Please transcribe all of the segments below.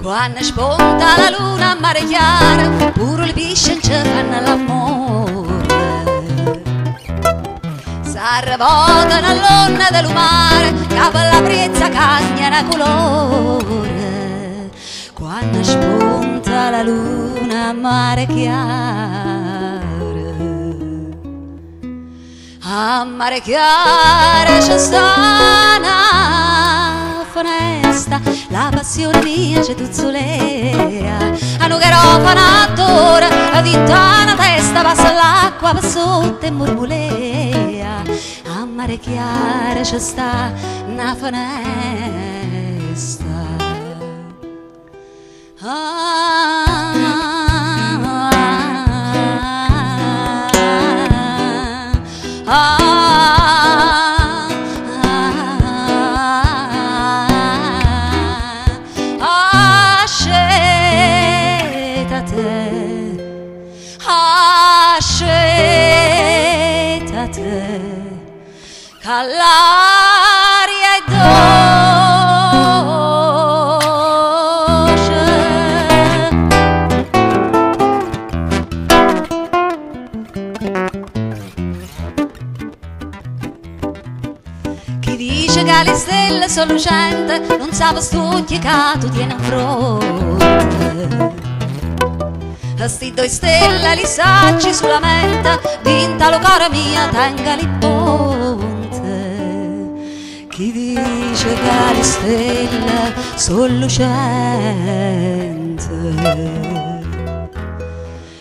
Quando spunta la luna a mare chiaro, pure le pesci ci fanno l'amore. S'arrevotano all'onna del mare, che per la brezza cambiano colore. Quando spunta la luna a mare chiaro c'è sta una finestra, la passione mia c'è tuzzolea, a un garofanatore, a vintana testa passa l'acqua per sotto e mormolea, a mare chiaro c'è sta una finestra. Che l'aria è dolce, chi dice che le stelle sono lucenti non sa stucchi che tu tieni in fronte. Sti due stelle li sacci sulla mente, dinta lo cuore mia tenga li ponte. Chi dice che le stelle sono lucente,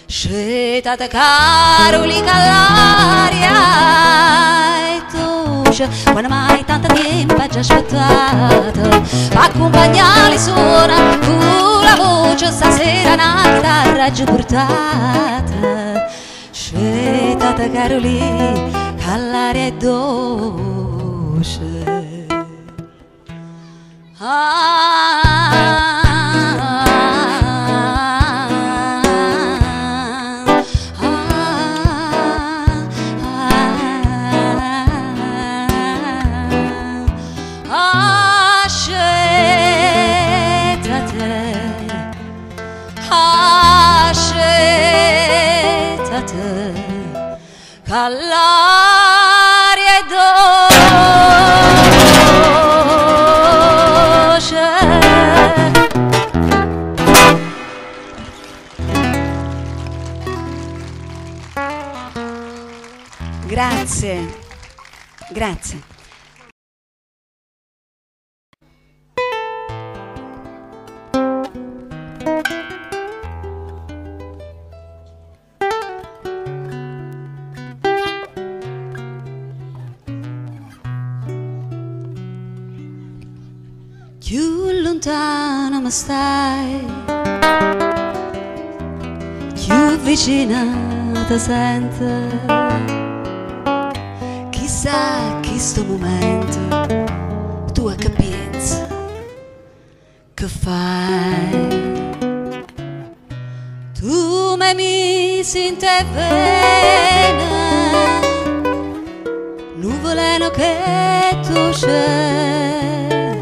scetate caroli che l'aria è dolce, quando mai tanto tempo hai già aspettato, accompagnare suona tu la voce stasera una chitarra giù portata, scetate caroli che l'aria è dolce. Che l'aria è dolce. Grazie, grazie. Più lontana mi stai, più vicina ti sento. Chissà che sto momento tu a che pensi, che fai. Tu mi senti bene, nuvoleno che tu c'è,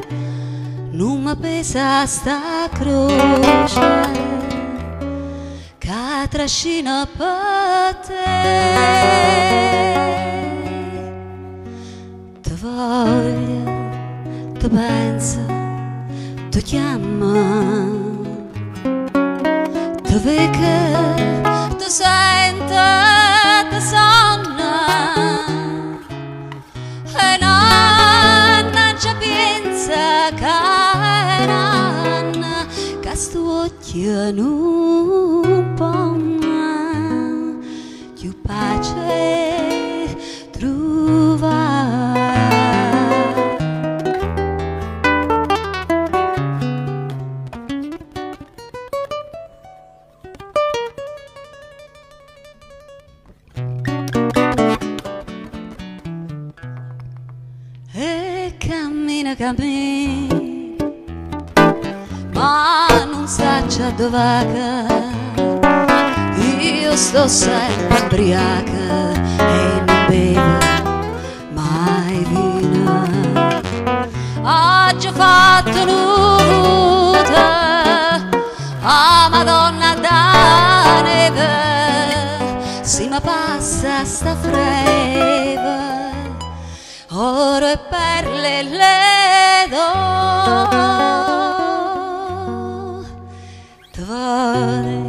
non mi pesa sta croce che trascina per te. Ti voglio, ti penso, ti chiamo, ti vedo, ti sento, ti sonno, e non ci pensa che sto occhio non può più pace trovare. E cammina, cammina, ma non sa dove va. io sto sempre ubriaca e non bevo mai vino. Oggi ho fatto nuda a Madonna da neve, si mi passa sta freva, oro e perle le do. Te vuole,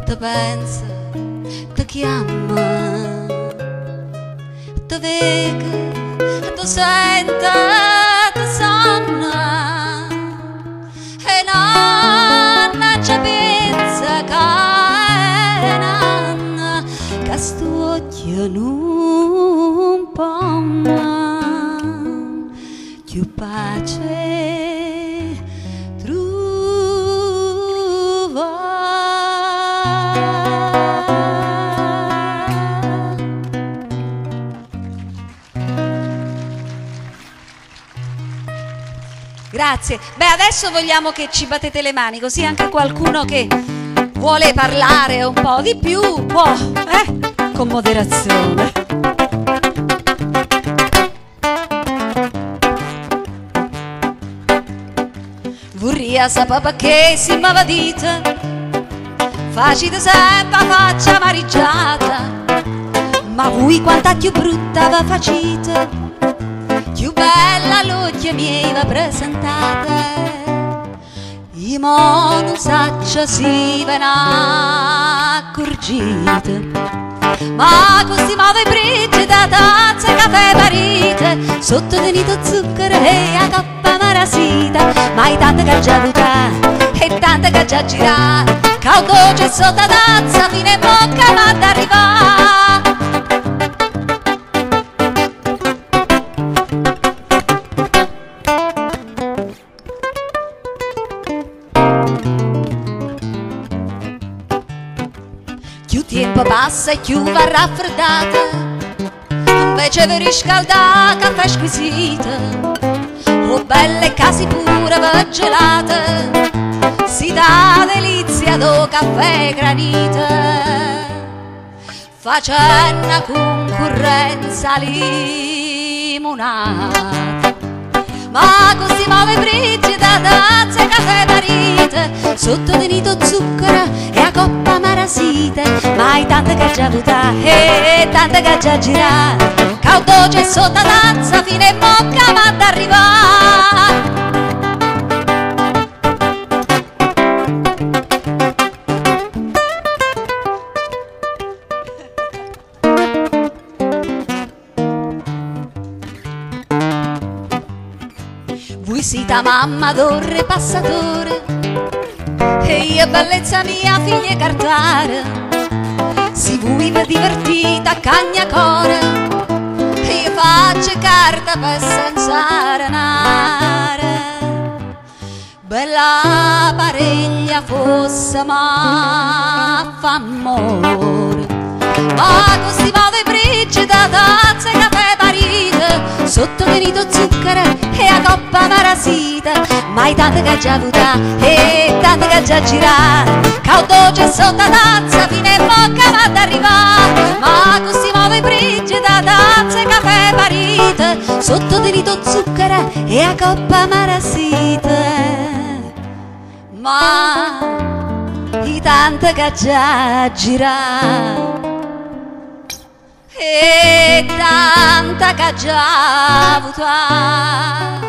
te pensa, te chiama, te vede, te sente, te sanna, e non c'è pensa che nanna, che sto occhio non può più pace trova. Grazie. Beh, adesso vogliamo che ci battete le mani, così anche qualcuno che vuole parlare un po' di più può, con moderazione. Vorria sapere che si m'ava dita, facite sempre faccia mariggiata, ma voi quanta più brutta va facite, più bella l'occhio mi va presentata. I mo non saccio si ve n'accorgite, ma così muove briglie da tazza e caffè parite, sotto tenito zucchero e a coppa marasita, ma hai tante che già avuta e tante che già gira, caldo c'è sotto tazza fino in bocca ma ad arrivare. Più tempo passa e più va raffreddata, invece vi riscalda caffè squisita, o belle casi pure va gelata, si dà delizia do caffè granita, facendo una concorrenza limonata, ma così muove brigida tazza e caffè parite, sotto tenito zucchero e a coppa marasite, ma hai tante che già avuta e tante che già gira, caldo c'è sotto tazza fino in bocca ma ad arrivare. Voi siete mamma d'orre passatore e io bellezza mia figlia cartare, si voi vi divertite a cagnacore e io faccio carta per senza renare, bella pariglia fosse ma fa amore, ma così muove brigida tazza e caffè parite, sotto venito zucchero e a coppa marasita, ma hai tante che già avuta e tante che già gira, caldo c'è sotto tazza fino in bocca ma ad arrivare, ma così muove brigida tazza e caffè parite, sotto venito zucchero e a coppa marasita, ma i tante che già gira e tanta che già avuta,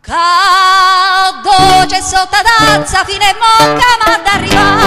caldo c'è sotto tazza fino in bocca ma ad arrivare.